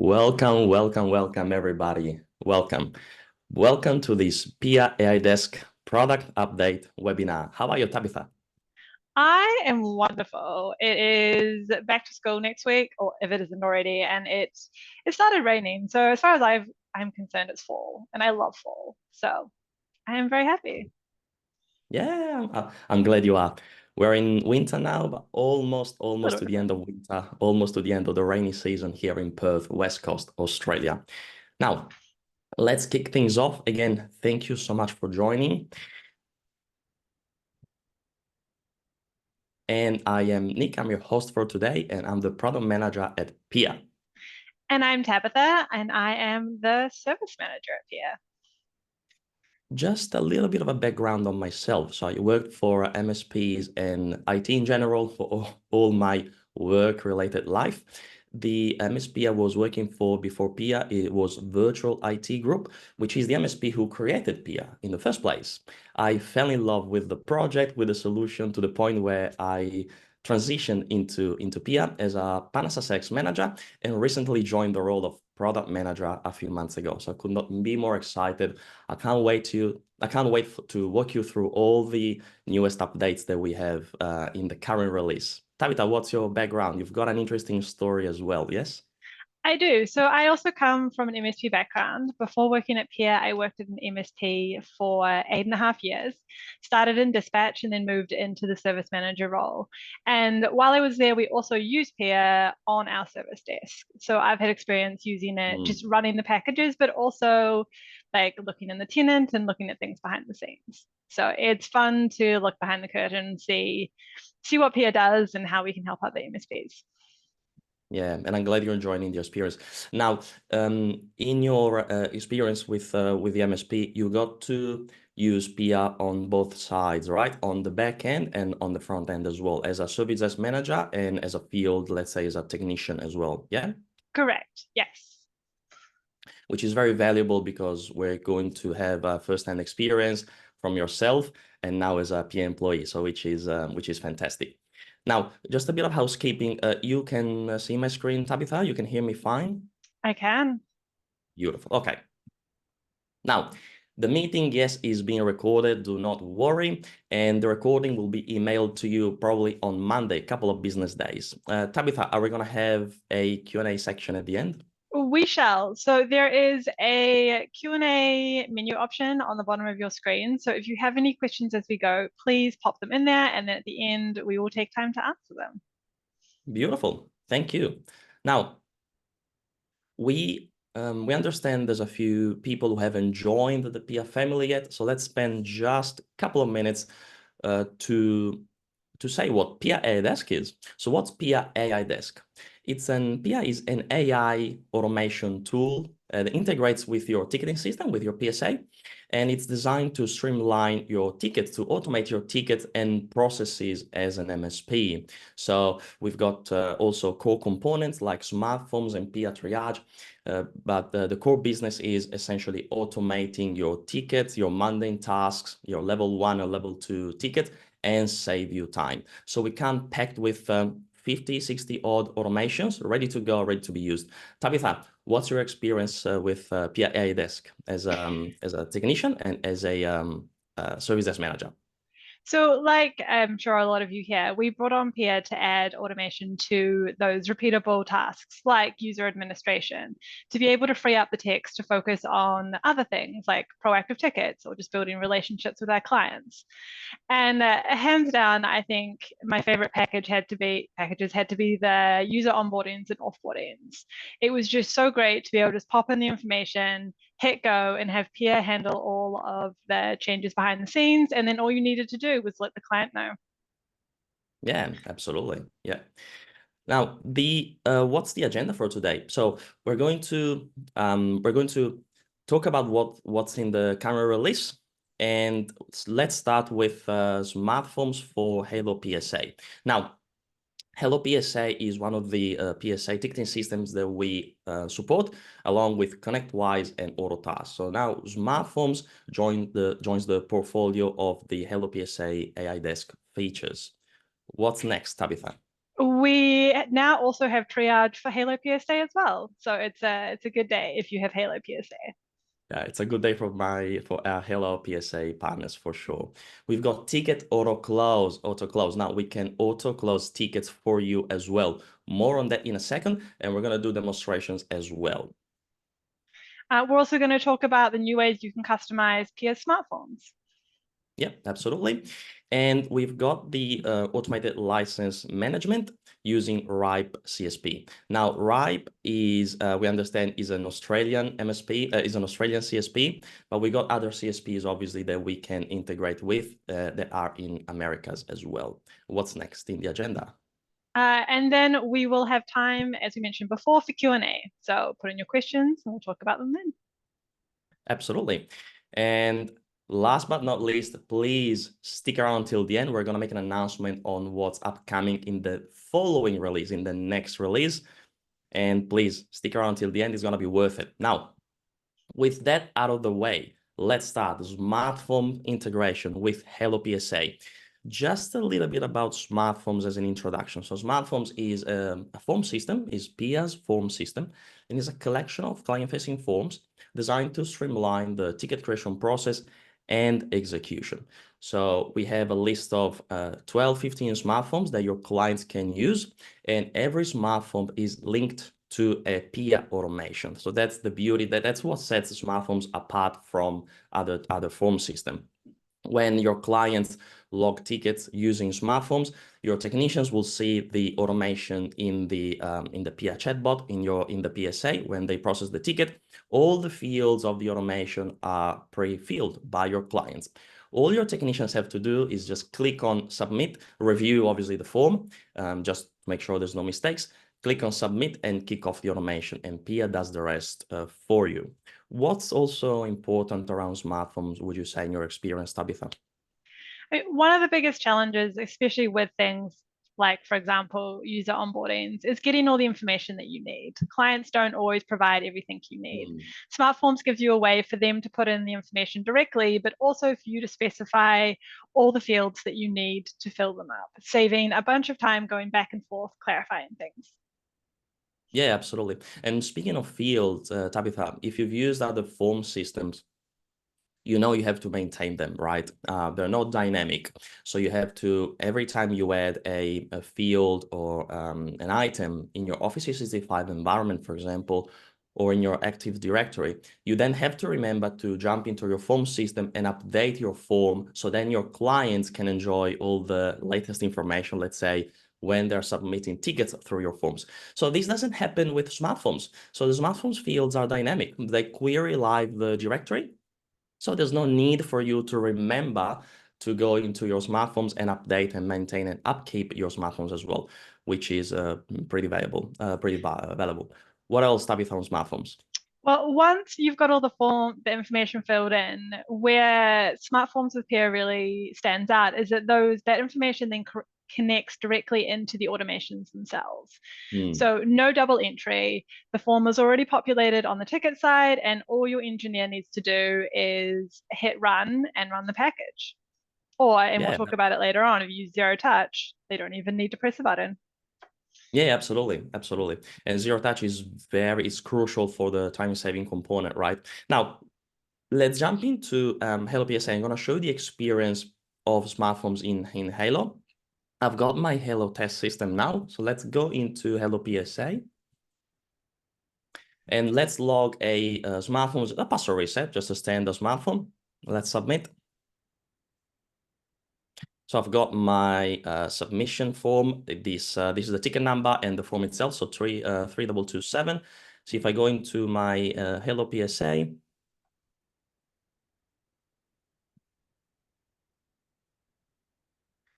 Welcome, everybody. Welcome to this Pia.ai Desk product update webinar. How are you, Tabitha? I am wonderful. It is back to school next week, or if it isn't already, and it started raining. So as far as I'm concerned, it's fall, and I love fall. So I am very happy. Yeah, I'm glad you are. We're in winter now, but almost A almost little to the end different. of winter, almost to the end of the rainy season here in Perth, West Coast, Australia. Now, let's kick things off. Again, thank you so much for joining. And I am Nick, I'm your host for today, and I'm the product manager at Pia. And I'm Tabitha, and I am the service manager at Pia. Just a little bit of a background on myself. So I worked for MSPs and IT in general for all my work-related life. The MSP I was working for before Pia, it was Virtual IT Group, which is the MSP who created Pia in the first place. I fell in love with the project, with the solution, to the point where I transitioned into Pia as a PanaSuccess manager and recently joined the role of product manager a few months ago. So I could not be more excited. I can't wait to walk you through all the newest updates that we have in the current release. Tabitha, what's your background? You've got an interesting story as well, yes? I do. So I also come from an MSP background. Before working at Pia, I worked at an MSP for 8.5 years, started in dispatch and then moved into the service manager role. And while I was there, we also used Pia on our service desk. So I've had experience using it, Mm. just running the packages, but also like looking in the tenant and looking at things behind the scenes. So it's fun to look behind the curtain, see what Pia does and how we can help other MSPs. Yeah, and I'm glad you're enjoying the experience. Now, in your experience with the MSP, you got to use Pia on both sides, right? On the back end and on the front end as well, as a service desk manager and as a field, let's say, as a technician as well. Yeah, Correct. Yes. which is very valuable because we're going to have a first-hand experience from yourself and now as a Pia employee, so which is fantastic. Now, just a bit of housekeeping. You can see my screen, Tabitha. You can hear me fine. I can. Beautiful. Okay. Now, the meeting, yes, is being recorded. Do not worry. And the recording will be emailed to you probably on Monday, a couple of business days. Tabitha, are we going to have a Q&A section at the end? We shall. So there is a Q&A menu option on the bottom of your screen. So if you have any questions as we go, please pop them in there. And then at the end, we will take time to answer them. Beautiful. Thank you. Now, we understand there's a few people who haven't joined the Pia family yet. So let's spend just a couple of minutes to say what Pia.ai Desk is. So what's Pia.ai Desk? Pia is an AI automation tool that integrates with your ticketing system, with your PSA, and it's designed to streamline your tickets, to automate your tickets and processes as an MSP. So we've got also core components like smartphones and Pia Triage, but the core business is essentially automating your tickets, your mundane tasks, your level 1 or level 2 tickets, and save you time. So we come packed with 50, 60 odd automations ready to go, ready to be used. Tabitha, what's your experience with Pia.ai Desk as a technician and as a service desk manager? So, like I'm sure a lot of you here, we brought on Pia to add automation to those repeatable tasks like user administration, to be able to free up the text to focus on other things like proactive tickets or just building relationships with our clients. And hands down, I think my favorite packages had to be the user onboardings and offboardings. It was just so great to be able to just pop in the information, hit go, and have Pia handle all of the changes behind the scenes. And then all you needed to do was let the client know. Yeah, absolutely. Yeah. Now, the what's the agenda for today? So we're going to talk about what's in the current release, and let's start with smartphones for Halo PSA. Now, Hello PSA is one of the PSA ticketing systems that we support, along with ConnectWise and AutoTask. So now smartphones joins the portfolio of the Hello PSA AI Desk features. What's next, Tabitha? We now also have triage for Halo PSA as well. So it's a good day if you have Halo PSA. Yeah, it's a good day for our Hello PSA partners for sure. We've got ticket auto close. Now we can auto close tickets for you as well. More on that in a second, and we're gonna do demonstrations as well. We're also going to talk about the new ways you can customize Pia smartphones. Yeah, absolutely. And we've got the automated license management using RIPE CSP. Now, RIPE is, we understand, is an Australian MSP, is an Australian CSP, but we got other CSPs, obviously, that we can integrate with that are in Americas as well. What's next in the agenda? And then we will have time, as we mentioned before, for Q&A. So put in your questions and we'll talk about them then. Absolutely. And last but not least, please stick around till the end. We're going to make an announcement on what's upcoming in the following release, in the next release. And please stick around till the end. It's going to be worth it. Now, with that out of the way, let's start smartphone integration with Hello PSA. Just a little bit about smartphones as an introduction. So smartphones is a form system, is Pia's form system, and is a collection of client-facing forms designed to streamline the ticket creation process and execution. So we have a list of 12, 15 smartphones that your clients can use, and every smartphone is linked to a Pia automation. So that's the beauty, that's what sets smartphones apart from other form system. When your clients log tickets using smartphones, your technicians will see the automation in the Pia chatbot in the PSA when they process the ticket. All the fields of the automation are pre-filled by your clients. All your technicians have to do is just click on submit, review obviously the form, just to make sure there's no mistakes. Click on submit and kick off the automation, and Pia does the rest for you. What's also important around smartphones, would you say, in your experience, Tabitha? One of the biggest challenges, especially with things like, for example, user onboardings, is getting all the information that you need. Clients don't always provide everything you need. Smartforms gives you a way for them to put in the information directly, but also for you to specify all the fields that you need to fill them up, saving a bunch of time going back and forth clarifying things. Yeah, absolutely. And speaking of fields, Tabitha, if you've used other form systems, you know you have to maintain them, right? They're not dynamic. So you have to, every time you add a field or an item in your Office 365 environment, for example, or in your Active Directory, you then have to remember to jump into your form system and update your form so then your clients can enjoy all the latest information, let's say, when they're submitting tickets through your forms. So this doesn't happen with smartphones. So the smartphones fields are dynamic. They query live the directory. So there's no need for you to remember to go into your smartphones and update and maintain and upkeep your smartphones as well, which is pretty valuable, valuable. What else, Tabitha, on smartphones? Well, once you've got all the information filled in, where smartphones with Pia really stands out is that that information then connects directly into the automations themselves. So no double entry. The form is already populated on the ticket side, and all your engineer needs to do is hit run and run the package. And we'll talk about it later on, if you use zero touch, they don't even need to press a button. Yeah, absolutely, absolutely. And zero touch is crucial for the time saving component, right? Now, let's jump into Halo PSA. I'm going to show the experience of smartphones in Halo. I've got my Halo test system now, so let's go into Halo PSA. And let's log a smartphone, a password reset, just a standard smartphone. Let's submit. So I've got my submission form. This is the ticket number and the form itself, so 3227. So if I go into my Hello PSA,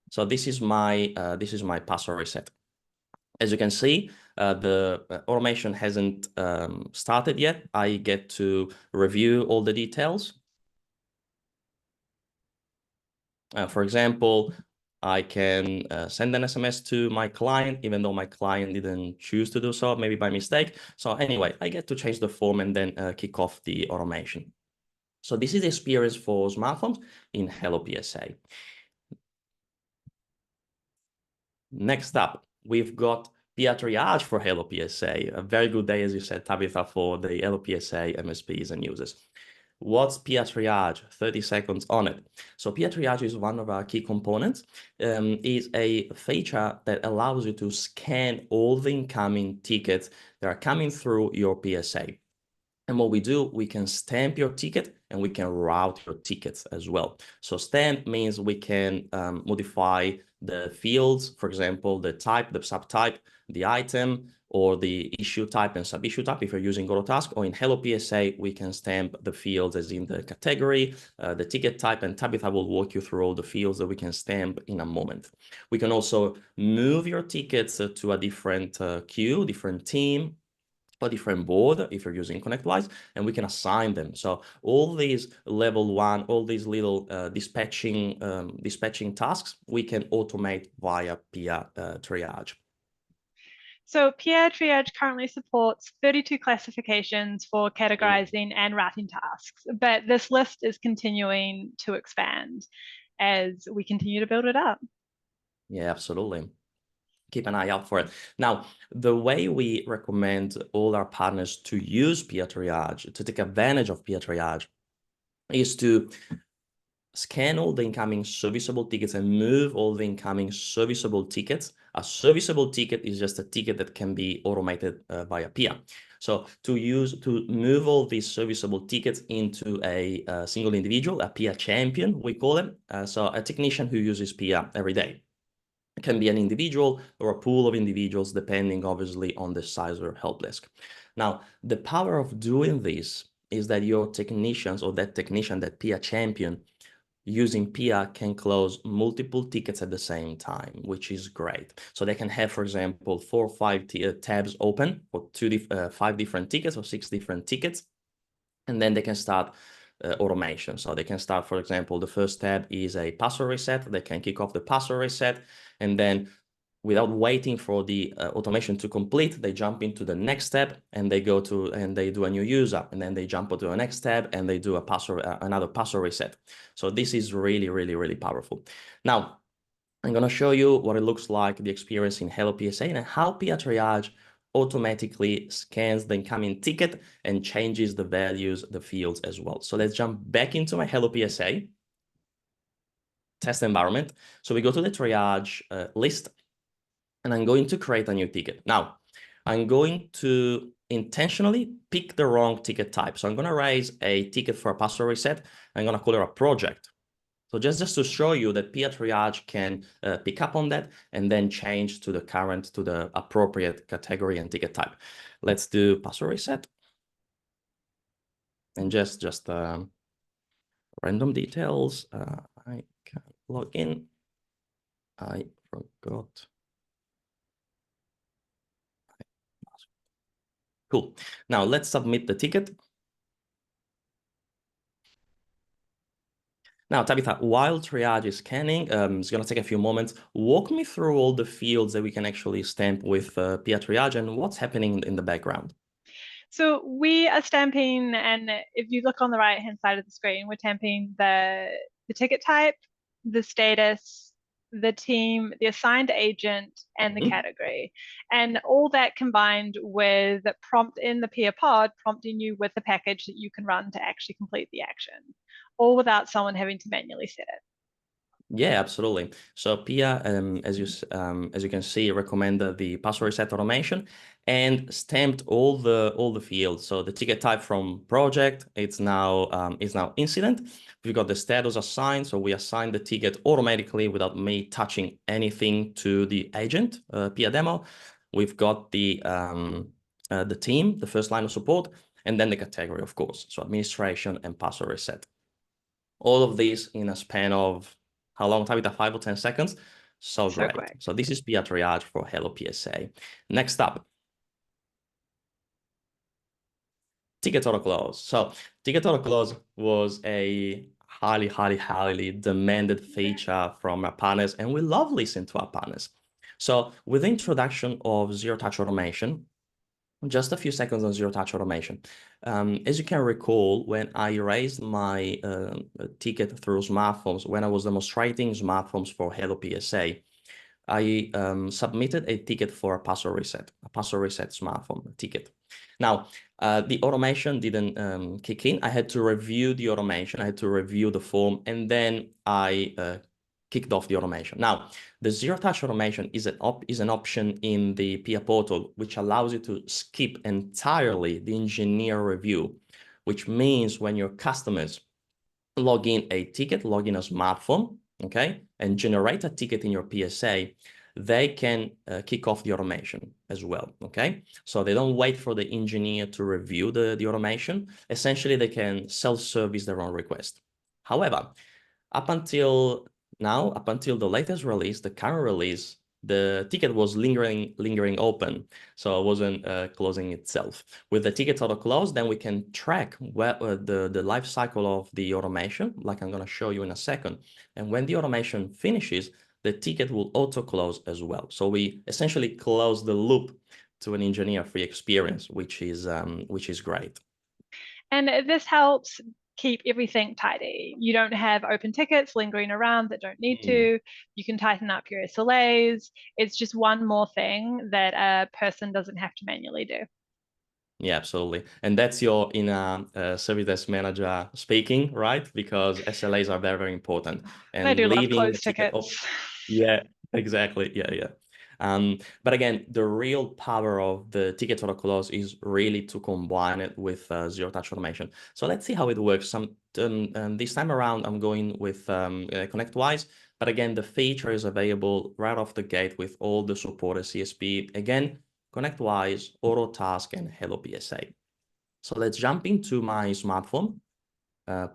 so this is my password reset. As you can see, the automation hasn't started yet. I get to review all the details. For example, I can send an SMS to my client, even though my client didn't choose to do so, maybe by mistake. So anyway, I get to change the form and then kick off the automation. So this is the experience for smartphones in Hello PSA. Next up, we've got Pia Triage for Hello PSA. A very good day, as you said, Tabitha, for the Hello PSA MSPs and users. What's Pia Triage? 30 seconds on it. So Pia Triage is one of our key components. Is a feature that allows you to scan all the incoming tickets that are coming through your PSA. And what we do, we can stamp your ticket and we can route your tickets as well. So stamp means we can modify the fields, for example, the type, the subtype, the item, or the issue type and sub-issue type if you're using Autotask, or in Hello PSA, we can stamp the fields as in the category, the ticket type, and Tabitha will walk you through all the fields that we can stamp in a moment. We can also move your tickets to a different queue, different team, a different board if you're using ConnectWise, and we can assign them. So all these level one, all these little dispatching tasks, we can automate via Pia Triage. So Pia Triage currently supports 32 classifications for categorizing and routing tasks, but this list is continuing to expand as we continue to build it up. Yeah, absolutely. Keep an eye out for it. Now, the way we recommend all our partners to use Pia Triage, to take advantage of Pia Triage, is to scan all the incoming serviceable tickets and move all the incoming serviceable tickets. A serviceable ticket is just a ticket that can be automated via Pia. So to move all these serviceable tickets into a single individual, a Pia champion, we call them. So a technician who uses Pia every day. It can be an individual or a pool of individuals, depending obviously on the size of your help desk. Now, the power of doing this is that your technicians or that technician, that Pia champion, using Pia can close multiple tickets at the same time, which is great. So they can have, for example, 4 or 5 tabs open for 5 different tickets or 6 different tickets, and then they can start automation. So they can start, for example, the first tab is a password reset. They can kick off the password reset, and then without waiting for the automation to complete, they jump into the next step and they do a new user, and then they jump onto the next tab and they do another password reset. So this is really, really, really powerful. Now, I'm going to show you what it looks like, the experience in Hello PSA, and how Pia Triage automatically scans the incoming ticket and changes the values, the fields as well. So let's jump back into my Hello PSA test environment. So we go to the triage list, and I'm going to create a new ticket. Now, I'm going to intentionally pick the wrong ticket type. So I'm going to raise a ticket for a password reset. I'm going to call it a project. So just to show you that Pia Triage can pick up on that and then change to the appropriate category and ticket type. Let's do password reset. And just random details. I can log in. I forgot. Cool. Now let's submit the ticket. Now, Tabitha, while triage is scanning, it's going to take a few moments. Walk me through all the fields that we can actually stamp with Pia Triage and what's happening in the background. So we are stamping, and if you look on the right-hand side of the screen, we're stamping the ticket type, the status, the team, the assigned agent, and the category. And all that combined with prompt in the Pia pod, prompting you with the package that you can run to actually complete the action, all without someone having to manually set it. Yeah, absolutely. So Pia, as you can see, recommended the password reset automation and stamped all the fields. So the ticket type from project, it's now incident. We've got the status assigned, so we assign the ticket automatically without me touching anything to the agent, Pia demo. We've got the team, the first line of support, and then the category, of course. So administration and password reset. All of these in a span of how long, Tabitha? 5 or 10 seconds. So great. Quick. So this is Pia Triage for Hello PSA. Next up, ticket auto close. So ticket auto close was a highly demanded feature from our partners, and we love listening to our partners. So with the introduction of zero-touch automation, just a few seconds on zero-touch automation. As you can recall, when I raised my ticket through smartphones, when I was demonstrating smartphones for Hello PSA, I submitted a ticket for a password reset smartphone ticket. Now, the automation didn't kick in. I had to review the automation. I had to review the form, and then I kicked off the automation. Now, the zero-touch automation is an option in the Pia portal, which allows you to skip entirely the engineer review, which means when your customers log in a ticket, log in a smartphone, okay, and generate a ticket in your PSA, they can kick off the automation as well, okay? So they don't wait for the engineer to review the automation. Essentially, they can self-service their own request. However, up until now, up until the latest release, the current release, the ticket was lingering open, so it wasn't closing itself. With the tickets auto close, then we can track where the life cycle of the automation, like I'm going to show you in a second. And when the automation finishes, the ticket will auto close as well. So we essentially close the loop to an engineer-free experience, which is great. And this helps keep everything tidy. You don't have open tickets lingering around that don't need to. You can tighten up your SLAs. It's just one more thing that a person doesn't have to manually do. Yeah, absolutely. And that's your service desk manager speaking, right? Because SLAs are very, very important. I And do love leaving the closed ticket tickets. yeah, exactly. Yeah, yeah. But again, the real power of the ticket auto close is really to combine it with zero-touch automation. So let's see how it works. This time around, I'm going with ConnectWise. But again, the feature is available right off the gate with all the supported CSP. Again, ConnectWise, AutoTask, and Hello PSA. So let's jump into my smartphone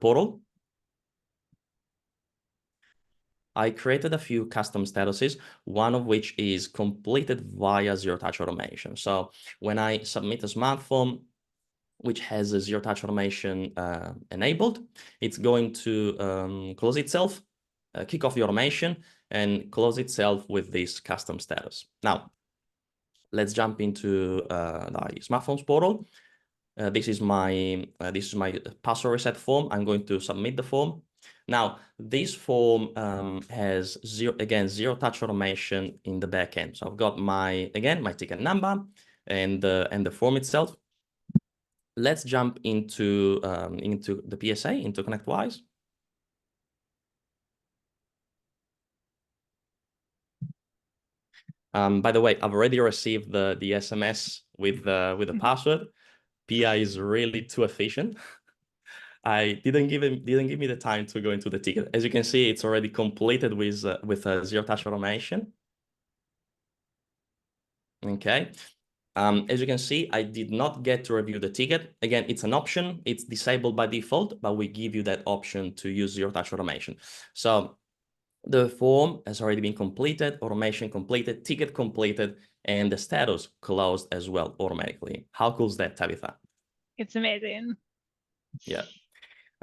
portal. I created a few custom statuses, one of which is completed via zero-touch automation. So when I submit a smartphone, which has a zero-touch automation enabled, it's going to close itself, kick off the automation, and close itself with this custom status. Now, let's jump into the smartphones portal. This is my password reset form. I'm going to submit the form. Now, this form has zero touch automation in the backend. So I've got my ticket number and the form itself. Let's jump into the PSA, into ConnectWise. By the way, I've already received the SMS with the password. Pia is really too efficient. I didn't give me the time to go into the ticket. As you can see, it's already completed with zero-touch automation. Okay. As you can see, I did not get to review the ticket. Again, it's an option. It's disabled by default, but we give you that option to use zero-touch automation. So the form has already been completed, automation completed, ticket completed, and the status closed as well automatically. How cool is that, Tabitha? It's amazing. Yeah.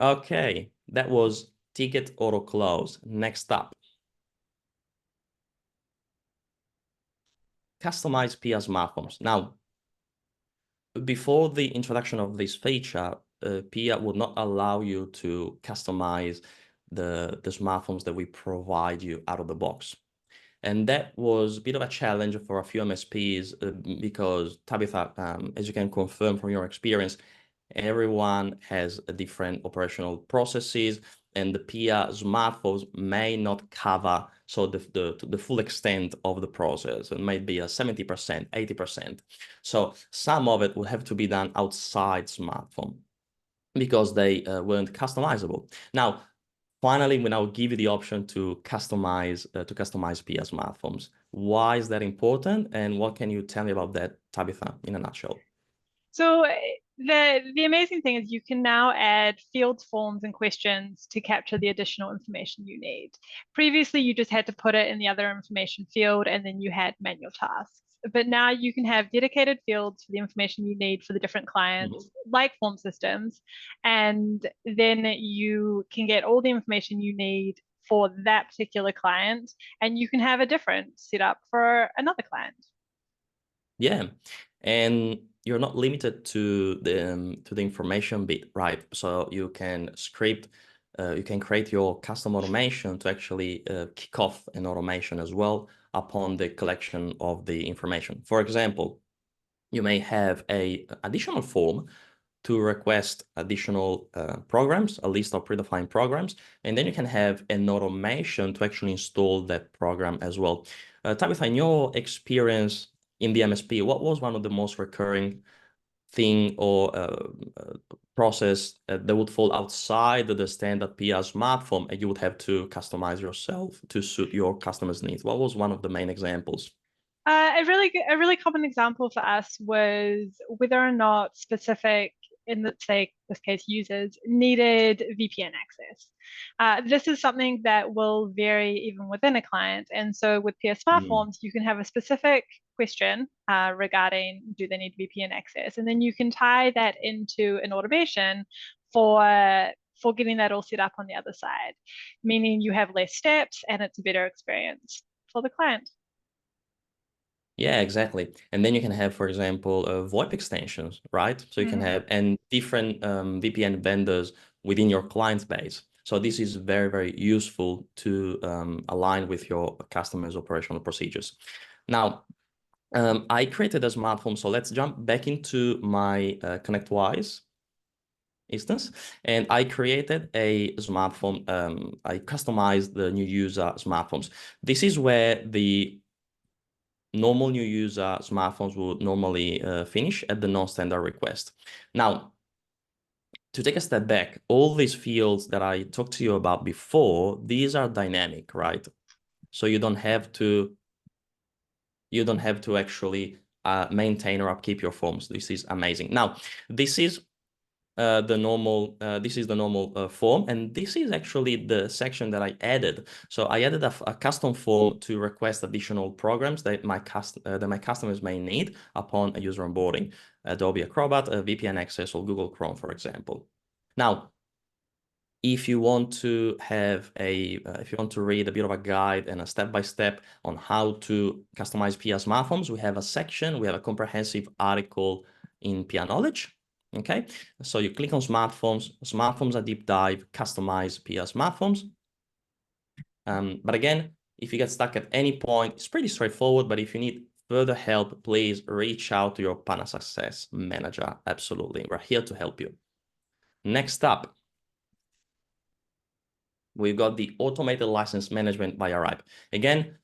Okay, that was ticket auto close. Next up, customize Pia smartphones. Now, before the introduction of this feature, Pia would not allow you to customize the smartphones that we provide you out of the box. And that was a bit of a challenge for a few MSPs because, Tabitha, as you can confirm from your experience, everyone has a different operational processes, and the Pia smartphones may not cover the full extent of the process. It might be a 70%, 80%. So some of it will have to be done outside smartphone because they weren't customizable. Now, finally, we now give you the option to customize Pia smartphones. Why is that important, and what can you tell me about that, Tabitha, in a nutshell? So the amazing thing is you can now add fields, forms, and questions to capture the additional information you need. Previously, you just had to put it in the other information field, and then you had manual tasks. But now you can have dedicated fields for the information you need for the different clients, like form systems, and then you can get all the information you need for that particular client, and you can have a different setup for another client. Yeah, and you're not limited to the information bit, right? So you can you can create your custom automation to actually kick off an automation as well upon the collection of the information. For example, you may have a additional form to request additional programs, a list of predefined programs, and then you can have an automation to actually install that program as well. Tabitha, in your experience in the MSP, what was one of the most recurring thing or process that would fall outside the standard Pia smart form and you would have to customize yourself to suit your customers' needs? What was one of the main examples? A really common example for us was whether or not specific, in let's say this case, users needed VPN access. This is something that will vary even within a client. And so with PS Smart Forms, you can have a specific question regarding do they need VPN access? And then you can tie that into an automation for getting that all set up on the other side, meaning you have less steps and it's a better experience for the client. Yeah, exactly. And then you can have, for example, VoIP extensions, right? So you can have and different VPN vendors within your client base. So this is very, very useful to align with your customers' operational procedures. Now, I created a smart form. So let's jump back into my ConnectWise instance. And I created a smart form. I customized the new user smart forms. This is where the normal new user smartphones would normally finish at the non-standard request. Now, to take a step back, all these fields that I talked to you about before, these are dynamic, right? So you don't have to actually maintain or upkeep your forms. This is amazing. Now, this is the normal form, and this is actually the section that I added. So I added a custom form to request additional programs that my customers may need upon a user onboarding, Adobe Acrobat, VPN access, or Google Chrome, for example. Now, if you want to read a bit of a guide and a step-by-step on how to customize Pia smart forms, we have a comprehensive article in Pia Knowledge. Okay, so you click on smartphones, a deep dive, customize Pia smartphones. But again, if you get stuck at any point, it's pretty straightforward, but if you need further help, please reach out to your partner success manager. Absolutely, we're here to help you. Next up, we've got the automated license management by Arrive. Again,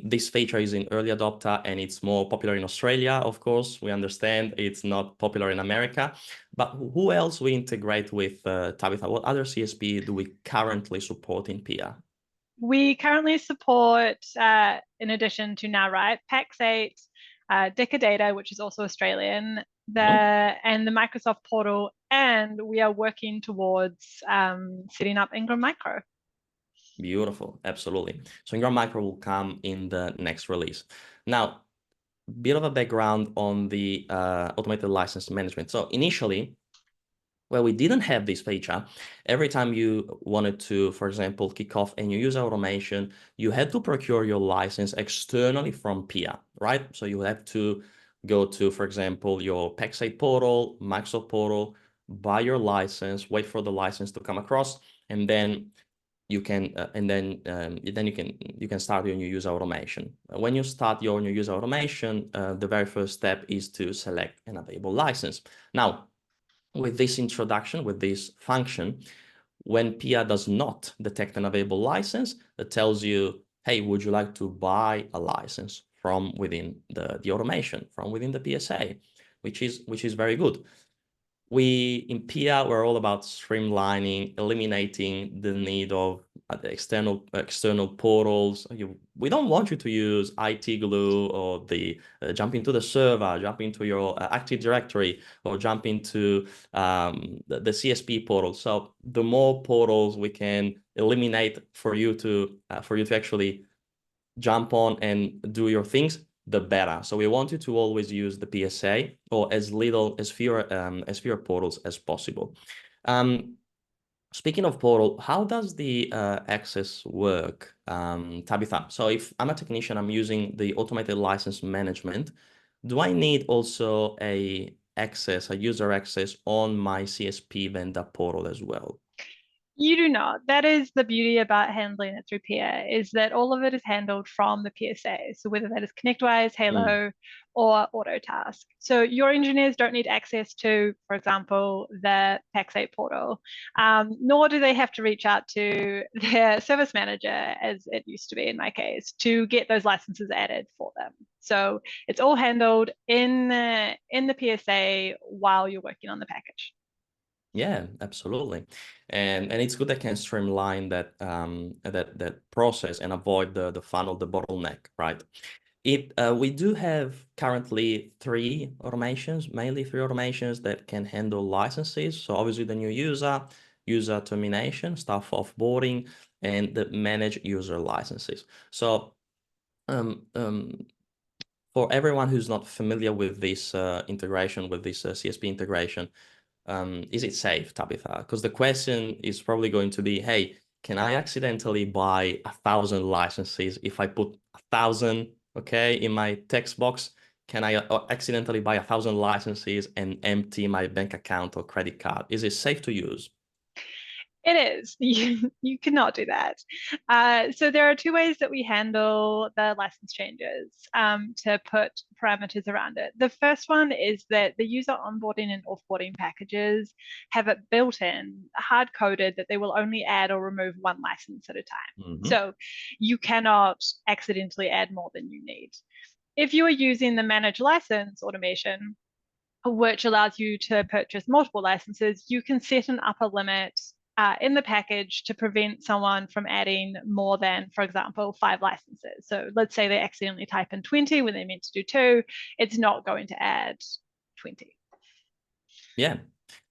this feature is in early adopter and it's more popular in Australia, of course. We understand it's not popular in America, but who else we integrate with, Tabitha? What other CSP do we currently support in Pia? We currently support, in addition to Now Right, Pax8, Decadata, which is also Australian, and the Microsoft portal, and we are working towards setting up Ingram Micro. Beautiful, absolutely. So Ingram Micro will come in the next release. Now, bit of a background on the automated license management. So initially, well, we didn't have this feature. Every time you wanted to, for example, kick off a new user automation, you had to procure your license externally from Pia, right? So you have to go to, for example, your Pax8 portal, Microsoft portal, buy your license, wait for the license to come across, and then you can you can start your new user automation. When you start your new user automation, the very first step is to select an available license. Now, with this introduction, with this function, when Pia does not detect an available license, it tells you, hey, would you like to buy a license from within the automation, from within the PSA, which is very good. We in Pia, we're all about streamlining, eliminating the need of the external portals. We don't want you to use IT glue or the jump into the server, jump into your Active Directory, or jump into the CSP portal. So the more portals we can eliminate for you to actually jump on and do your things, the better. So we want you to always use the PSA or as fewer portals as possible. Speaking of portal, how does the access work, Tabitha? So if I'm a technician, I'm using the automated license management. Do I need also a user access on my CSP vendor portal as well? You do not. That is the beauty about handling it through Pia, is that all of it is handled from the PSA. So whether that is ConnectWise, Mm. Halo, or Autotask. So your engineers don't need access to, for example, the Pax8 portal, nor do they have to reach out to their service manager, as it used to be in my case, to get those licenses added for them. So it's all handled in the PSA while you're working on the package. Yeah, absolutely. And it's good that can streamline that process and avoid the funnel, the bottleneck, right? We do have currently three automations, mainly three automations that can handle licenses. So obviously the new user termination, staff offboarding, and the manage user licenses. So um, um, for everyone who's not familiar with this integration, with this CSP integration, is it safe, Tabitha? Because the question is probably going to be, hey, can I accidentally buy 1,000 licenses if I put 1,000, okay, in my text box? Can I accidentally buy 1,000 licenses and empty my bank account or credit card? Is it safe to use? It is. You cannot do that. So there are two ways that we handle the license changes to put parameters around it. The first one is that the user onboarding and offboarding packages have it built in, hard coded, that they will only add or remove one license at a time. Mm-hmm. So you cannot accidentally add more than you need. If you are using the manage license automation, which allows you to purchase multiple licenses, you can set an upper limit in the package to prevent someone from adding more than, for example, 5 licenses. So let's say they accidentally type in 20 when they meant to do 2, it's not going to add 20. Yeah,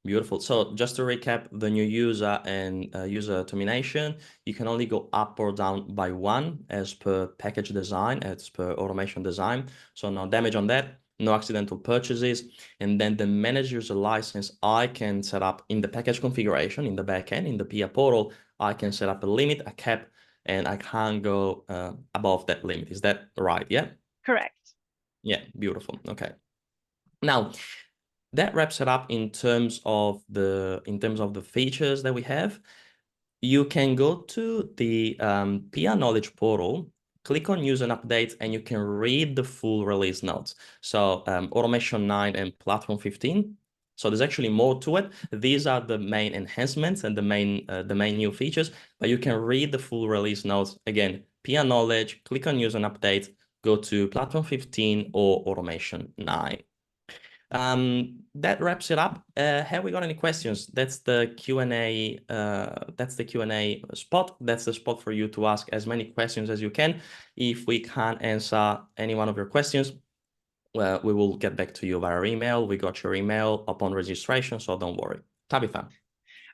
beautiful. So just to recap, the new user and user termination, you can only go up or down by one as per package design, as per automation design. So no damage on that, no accidental purchases. And then the manage user license, I can set up in the package configuration, in the backend, in the Pia portal, I can set up a limit, a cap, and I can't go above that limit. Is that right? Yeah? Correct. Yeah, beautiful. Okay. Now, that wraps it up in terms of the features that we have. You can go to the PR Knowledge portal, click on News and Updates, and you can read the full release notes. So Automation 9 and Platform 15. So there's actually more to it. These are the main enhancements and the main new features, but you can read the full release notes. Again, PR Knowledge, click on News and Updates, go to Platform 15 or Automation 9. That wraps it up. Have we got any questions? That's the Q&A. That's the Q&A spot. That's the spot for you to ask as many questions as you can. If we can't answer any one of your questions, well, we will get back to you via email. We got your email upon registration, so don't worry. Tabitha.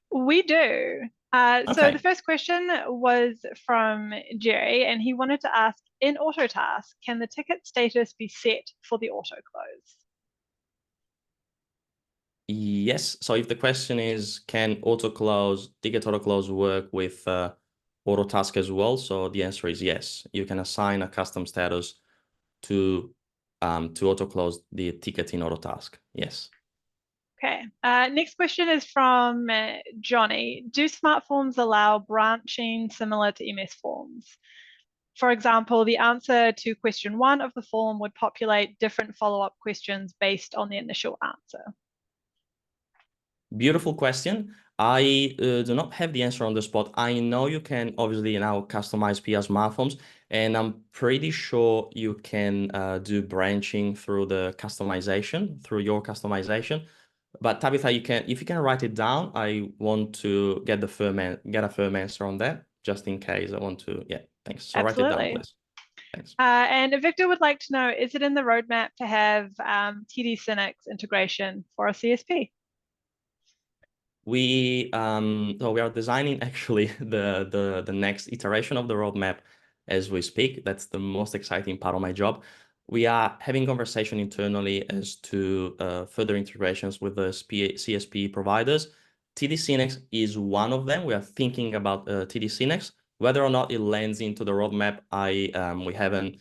We do. So the Okay. first question was from Jerry, and he wanted to ask, in Autotask, can the ticket status be set for the auto close? Yes. So if the question is, can ticket auto close work with auto task as well? So the answer is yes. You can assign a custom status to auto close the ticket in auto task. Yes. Okay. Next question is from Johnny. Do smart forms allow branching similar to MS forms? For example, the answer to question 1 of the form would populate different follow-up questions based on the initial answer. Beautiful question. I do not have the answer on the spot. I know you can obviously now customize PR smart forms, and I'm pretty sure you can do branching through through your customization. But Tabitha, if you can write it down, I want to get a firm answer on that, just in case I want to. Yeah, thanks. So write it down, Absolutely. please. Thanks. And Victor would like to know, is it in the roadmap to have TD Synnex integration for a CSP? We are designing actually the next iteration of the roadmap as we speak. That's the most exciting part of my job. We are having conversation internally as to further integrations with the CSP providers. TD Synnex is one of them. We are thinking about TD Synnex. Whether or not it lands into the roadmap, we haven't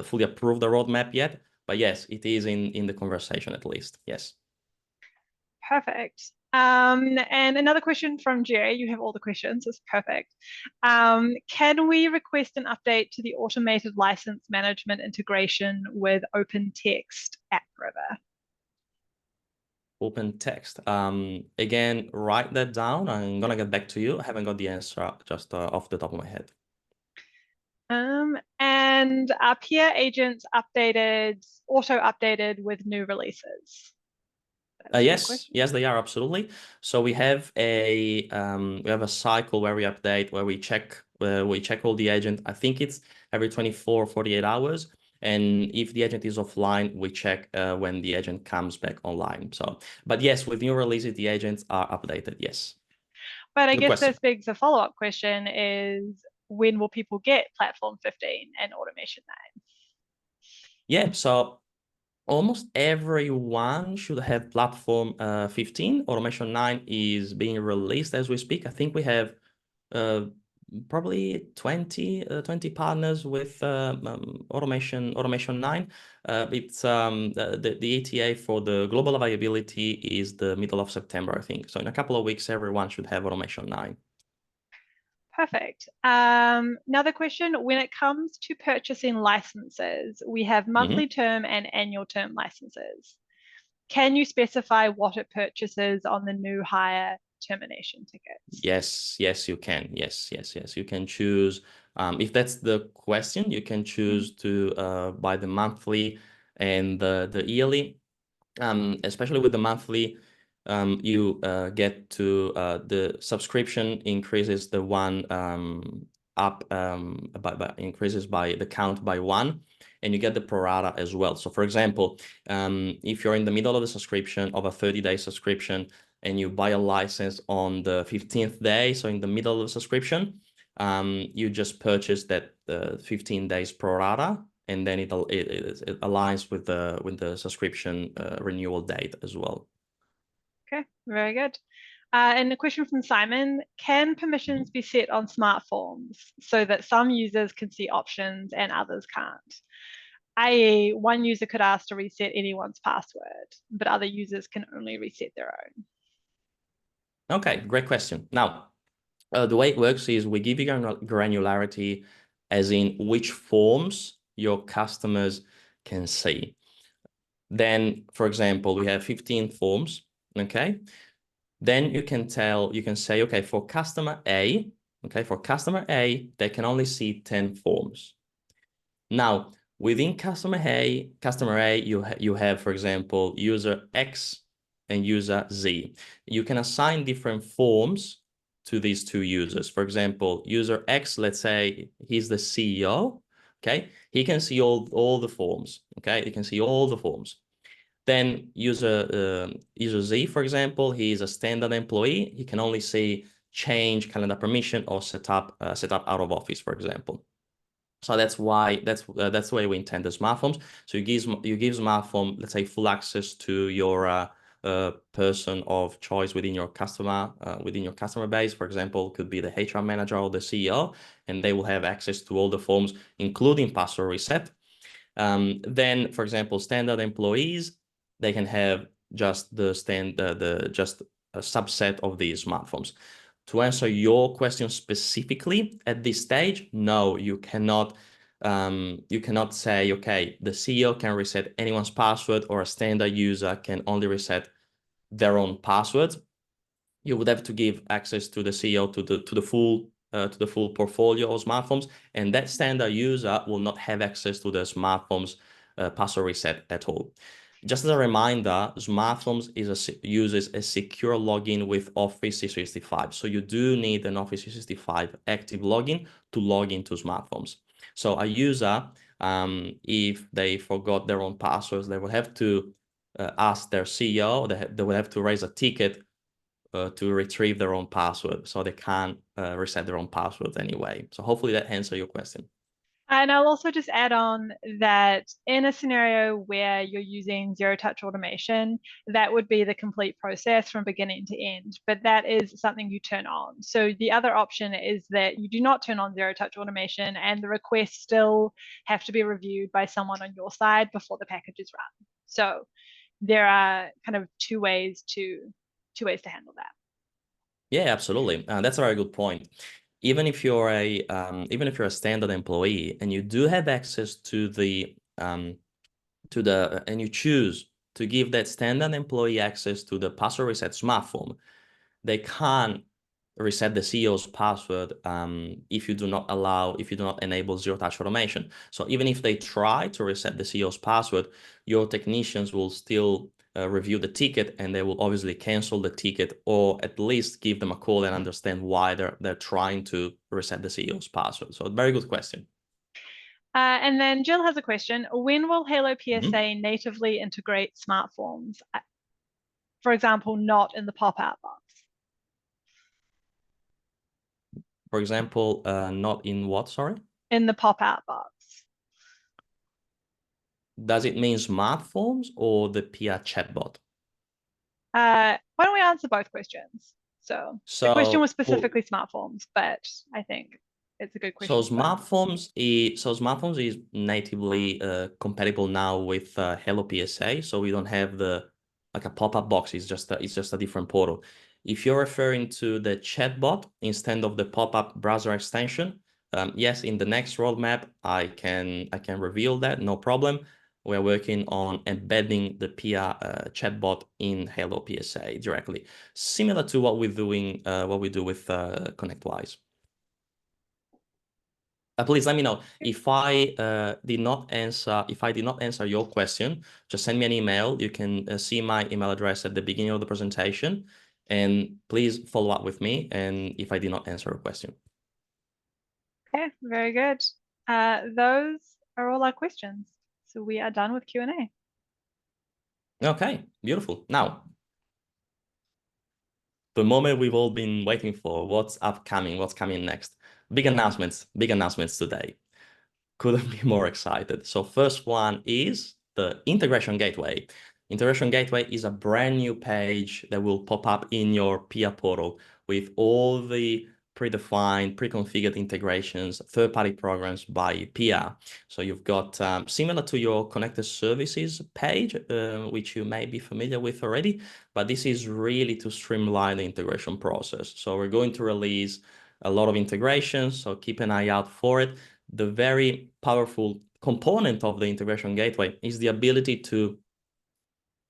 fully approved the roadmap yet. But yes, it is in the conversation at least. Yes. Perfect. And another question from Jerry. You have all the questions. It's perfect. Can we request an update to the automated license management integration with OpenText AppRiver? Open text. Again, write that down. I'm gonna get back to you. I haven't got the answer just off the top of my head. And are peer agents auto updated with new releases? Yes, they are absolutely. So we have a cycle where we update, where we check all the agent. I think it's every 24, 48 hours. And if the agent is offline, we check when the agent comes back online. So, but yes, with new releases, the agents are updated. Yes. But I Good guess question. this begs a follow-up question is when will people get Platform 15 and Automation 9? Yeah. So almost everyone should have platform 15. Automation 9 is being released as we speak. I think we have uh, probably 20 partners with automation 9. It's the ETA for the global availability is the middle of September, I think. So in a couple of weeks, everyone should have automation 9. Perfect. Another question, when it comes to purchasing licenses, we have monthly term and annual term licenses. Can you specify what it purchases on the new hire termination tickets? Yes, you can. Yes. You can choose. If that's the question, you can choose to buy the monthly and the yearly. Especially with the monthly, you get to the subscription increases the one up increases by the count by one, and you get the pro rata as well. So, for example, if you're in the middle of the subscription of a 30-day subscription and you buy a license on the 15th day, so in the middle of the subscription, you just purchase that 15 days pro rata, and then it aligns with the subscription renewal date as well. Okay, very good. And a question from Simon, can permissions be set on smart forms so that some users can see options and others can't? i.e., one user could ask to reset anyone's password, but other users can only reset their own. Okay, great question. Now, the way it works is we give you granularity as in which forms your customers can see. Then, for example, we have 15 forms, okay? Then you can say, okay, for customer A, they can only see 10 forms. Now, within customer A, you have, for example, user X and user Z. You can assign different forms to these two users. For example, user X, let's say he's the CEO, okay? He can see all the forms, okay? He can see all the forms. Then user Z, for example, he is a standard employee. He can only see change calendar permission or set up out of office, for example. So that's the way we intend the smart forms. So you give smart form, let's say, full access to your person of choice within your customer base. For example, could be the HR manager or the CEO, and they will have access to all the forms, including password reset. Then, for example, standard employees, they can have just just a subset of these smart forms. To answer your question specifically at this stage, no, you cannot. You cannot say, okay, the CEO can reset anyone's password, or a standard user can only reset their own password. You would have to give access to the CEO to the full portfolio of smartphones, and that standard user will not have access to the smartphone's password reset at all. Just as a reminder, smartphones uses a secure login with Office 365. So you do need an Office 365 active login to log into smartphones. So a user, if they forgot their own passwords, they will have to ask their CEO. They will have to raise a ticket to retrieve their own password, so they can't reset their own passwords anyway. So hopefully that answers your question. And I'll also just add on that in a scenario where you're using zero-touch automation, that would be the complete process from beginning to end, but that is something you turn on. So the other option is that you do not turn on zero-touch automation, and the requests still have to be reviewed by someone on your side before the package is run. So there are kind of two ways to two ways to handle that. Yeah, absolutely. That's a very good point. Even if you're a standard employee and you do have access to the and you choose to give that standard employee access to the password reset smartphone, they can't reset the CEO's password if you do not enable zero touch automation. So even if they try to reset the CEO's password, your technicians will still review the ticket, and they will obviously cancel the ticket, or at least give them a call and understand why they're trying to reset the CEO's password. So very good question. And then Jill has a question. When will Halo Mhm. PSA natively integrate smart forms? For example, not in the pop-out box. For example, not in what, sorry? In the pop-out box. Does it mean smartphones or the Pia chatbot? Why don't we answer both questions? So the question was So, specifically smart forms, but I think it's a good so question for both. smartphones is natively compatible now with Hello PSA. So we don't have the like a pop-up box. It's just a different portal. If you're referring to the chatbot instead of the pop-up browser extension, yes, in the next roadmap, I can reveal that, no problem. We're working on embedding the Pia chatbot in Hello PSA directly, similar to what we do with ConnectWise. Please let me know if I did not answer your question. Just send me an email. You can see my email address at the beginning of the presentation, and please follow up with me. And if I did not answer a question. Okay, very good. Those are all our questions. So we are done with Q&A. Okay, beautiful. Now, the moment we've all been waiting for. What's upcoming? What's coming next? Big announcements. Big announcements today. Couldn't be more excited. So first one is the integration gateway. Integration gateway is a brand new page that will pop up in your Pia portal with all the predefined, pre-configured integrations, third-party programs by Pia. So you've got similar to your connected services page, which you may be familiar with already, but this is really to streamline the integration process. So we're going to release a lot of integrations, so keep an eye out for it. The very powerful component of the integration gateway is the ability to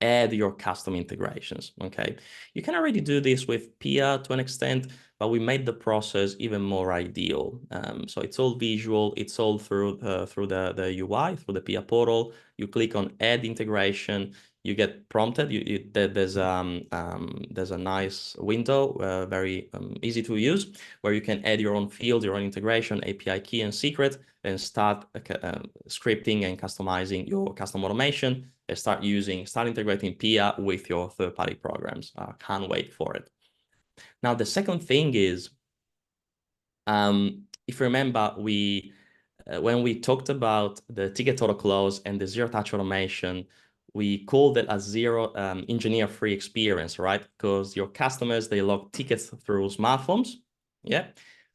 add your custom integrations. Okay, you can already do this with Pia to an extent, but we made the process even more ideal. So it's all visual, it's all through the UI, through the Pia portal. You click on add integration, you get prompted. There's a nice window, very easy to use, where you can add your own field, your own integration, API key and secret, and start scripting and customizing your custom automation, and start integrating Pia with your third-party programs. Can't wait for it. Now, the second thing is, if you remember, when we talked about the ticket auto close and the zero touch automation, we called it a zero engineer free experience, right? Because your customers, they log tickets through smartphones. Yeah.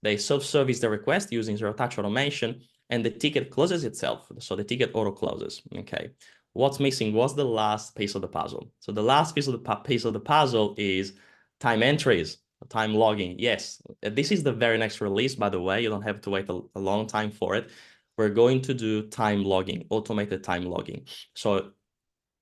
They self-service the request using zero touch automation, and the ticket closes itself. So the ticket auto closes. Okay. What's missing? What's the last piece of the puzzle? So the last piece of the puzzle is time entries, time logging. Yes, this is the very next release, by the way. You don't have to wait a long time for it. We're going to do time logging, automated time logging. So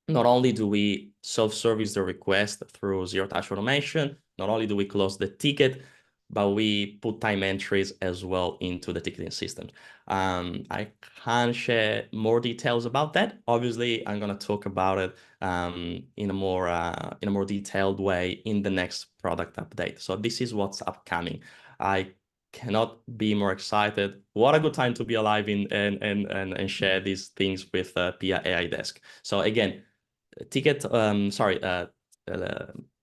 not only do we self-service the request through zero-touch automation, not only do we close the ticket, but we put time entries as well into the ticketing system. I can't share more details about that. Obviously, I'm going to talk about it in a more detailed way in the next product update. So this is what's upcoming. I cannot be more excited. What a good time to be alive in and share these things with Pia.ai Desk. So again,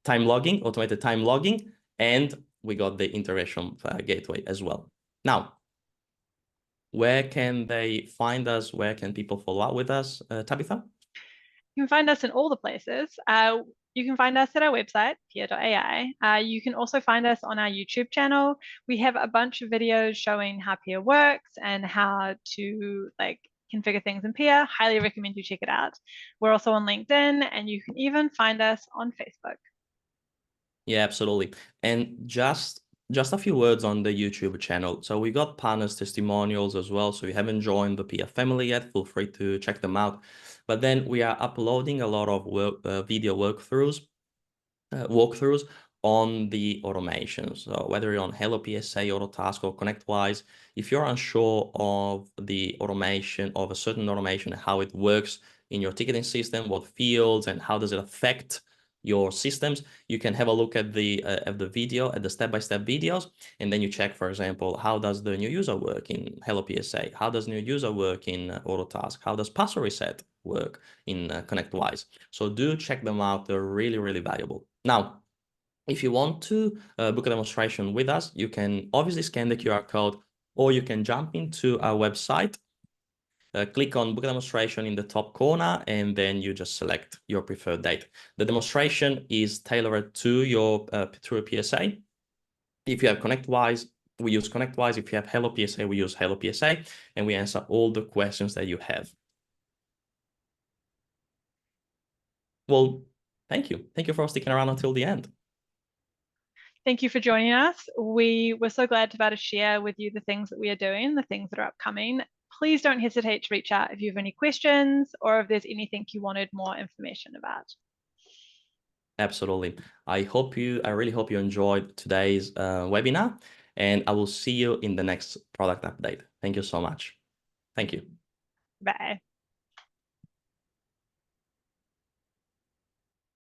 time logging, automated time logging, and we got the integration gateway as well. Now, where can they find us? Where can people follow up with us, Tabitha? You can find us in all the places. You can find us at our website, Pia.ai. You can also find us on our YouTube channel. We have a bunch of videos showing how Pia works and how to configure things in Pia. Highly recommend you check it out. We're also on LinkedIn, and you can even find us on Facebook. Yeah, absolutely. And just a few words on the YouTube channel. So we got partners testimonials as well. So if you haven't joined the Pia family yet, feel free to check them out. But then we are uploading a lot of video walkthroughs on the automation. So whether you're on Hello PSA, AutoTask, or ConnectWise, if you're unsure of the automation of a certain automation, how it works in your ticketing system, what fields and how does it affect your systems, you can have a look at the video, at the step-by-step videos, and then you check, for example, how does the new user work in Hello PSA? How does new user work in AutoTask? How does password reset work in ConnectWise? So do check them out. They're really, really valuable. Now, if you want to book a demonstration with us, you can obviously scan the QR code, or you can jump into our website, click on book a demonstration in the top corner, and then you just select your preferred date. The demonstration is tailored to your PSA. If you have ConnectWise, we use ConnectWise. If you have Hello PSA, we use Hello PSA, and we answer all the questions that you have. Well, thank you. Thank you for sticking around until the end. Thank you for joining us. We were so glad to be able to share with you the things that we are doing, the things that are upcoming. Please don't hesitate to reach out if you have any questions or if there's anything you wanted more information about. Absolutely. I really hope you enjoyed today's webinar, and I will see you in the next product update. Thank you so much. Thank you. Bye.